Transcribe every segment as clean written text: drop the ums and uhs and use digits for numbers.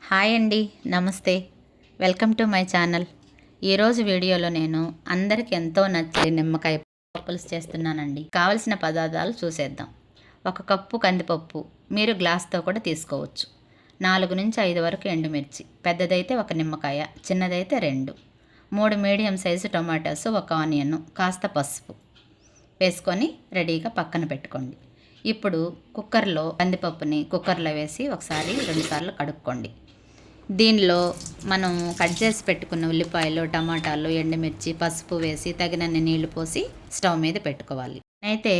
Hi అండి, నమస్తే. Welcome to my channel. ఈరోజు వీడియోలో నేను అందరికి ఎంతో నచ్చే నిమ్మకాయ పులుసు చేస్తున్నానండి. కావలసిన పదార్థాలు చూసేద్దాం. 1 కప్పు కందిపప్పు, మీరు గ్లాస్తో కూడా తీసుకోవచ్చు. 4 నుంచి 5 వరకు ఎండుమిర్చి, పెద్దదైతే 1 నిమ్మకాయ, చిన్నదైతే 2. 3 మీడియం సైజు టొమాటోస్, 1 ఆనియన్, కాస్త పసుపు వేసుకొని రెడీగా పక్కన పెట్టుకోండి. ఇప్పుడు కుక్కర్లో కందిపప్పుని కుక్కర్లో వేసి ఒకసారి 2 సార్లు కడుక్కోండి. దీనిలో మనం కట్ చేసి పెట్టుకున్న ఉల్లిపాయలు, టమాటాలు, ఎండుమిర్చి, పసుపు వేసి తగినన్ని నీళ్లు పోసి స్టవ్ మీద పెట్టుకోవాలి. అయితే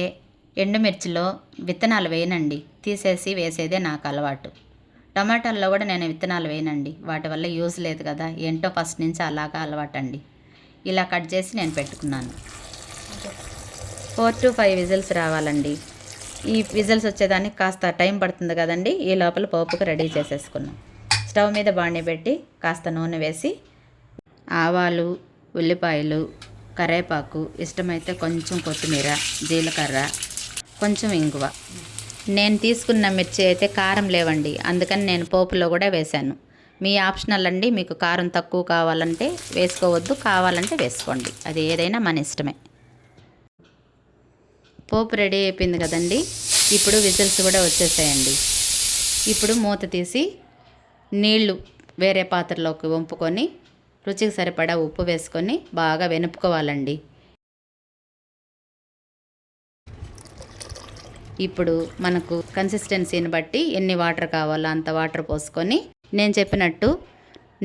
ఎండుమిర్చిలో విత్తనాలు వేయనండి, తీసేసి వేసేదే నాకు అలవాటు. టమాటాల్లో కూడా నేను విత్తనాలు వేయనండి, వాటి వల్ల యూజ్ లేదు కదా, ఏంటో ఫస్ట్ నుంచి అలాగా అలవాటండి. ఇలా కట్ చేసి నేను పెట్టుకున్నాను. 4 to 5 విజిల్స్ రావాలండి. ఈ విజిల్స్ వచ్చేదానికి కాస్త టైం పడుతుంది కదండి. ఈ లోపల పోపుకు రెడీ చేసేసుకున్నాం. స్టవ్ మీద బాండి పెట్టి కాస్త నూనె వేసి ఆవాలు, ఉల్లిపాయలు, కరివేపాకు, ఇష్టమైతే కొంచెం కొత్తిమీర, జీలకర్ర, కొంచెం ఇంగువ. నేను తీసుకున్న మిర్చి అయితే కారం లేవండి, అందుకని నేను పోపులో కూడా వేశాను. మీ ఆప్షనల్ అండి, మీకు కారం తక్కువ కావాలంటే వేసుకోవద్దు, కావాలంటే వేసుకోండి, అది ఏదైనా మన ఇష్టమే. పోపు రెడీ అయిపోయింది కదండి. ఇప్పుడు విజిల్స్ కూడా వచ్చేసాయండి. ఇప్పుడు మూత తీసి నీళ్లు వేరే పాత్రలోకి వంపుకొని రుచికి సరిపడా ఉప్పు వేసుకొని బాగా వెనుపుకోవాలండి. ఇప్పుడు మనకు కన్సిస్టెన్సీని బట్టి ఎన్ని వాటర్ కావాలో అంత వాటర్ పోసుకొని నేను చెప్పినట్టు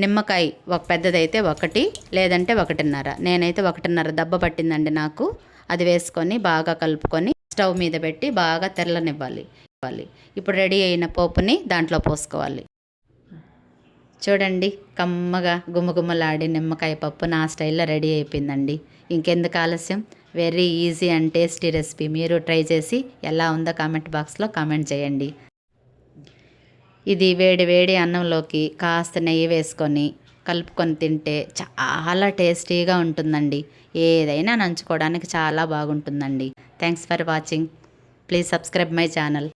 నిమ్మకాయ ఒక పెద్దదైతే 1, లేదంటే 1.5, నేనైతే 1.5 దెబ్బ పట్టిందండి నాకు. అది వేసుకొని బాగా కలుపుకొని స్టవ్ మీద పెట్టి బాగా తెల్లనివ్వాలి. ఇప్పుడు రెడీ అయిన పోపుని దాంట్లో పోసుకోవాలి. చూడండి, కమ్మగా గుమ్మగుమ్మలాడి నిమ్మకాయ పప్పు నా స్టైల్లో రెడీ అయిపోయిందండి. ఇంకెందుకు ఆలస్యం, very easy and tasty recipe. మీరు ట్రై చేసి ఎలా ఉందో కామెంట్ బాక్స్లో కామెంట్ చేయండి. ఇది వేడి వేడి అన్నంలోకి కాస్త నెయ్యి వేసుకొని కలుపుకొని తింటే చాలా టేస్టీగా ఉంటుందండి. ఏదైనా నంచుకోవడానికి చాలా బాగుంటుందండి. Thanks for watching. Please subscribe my channel.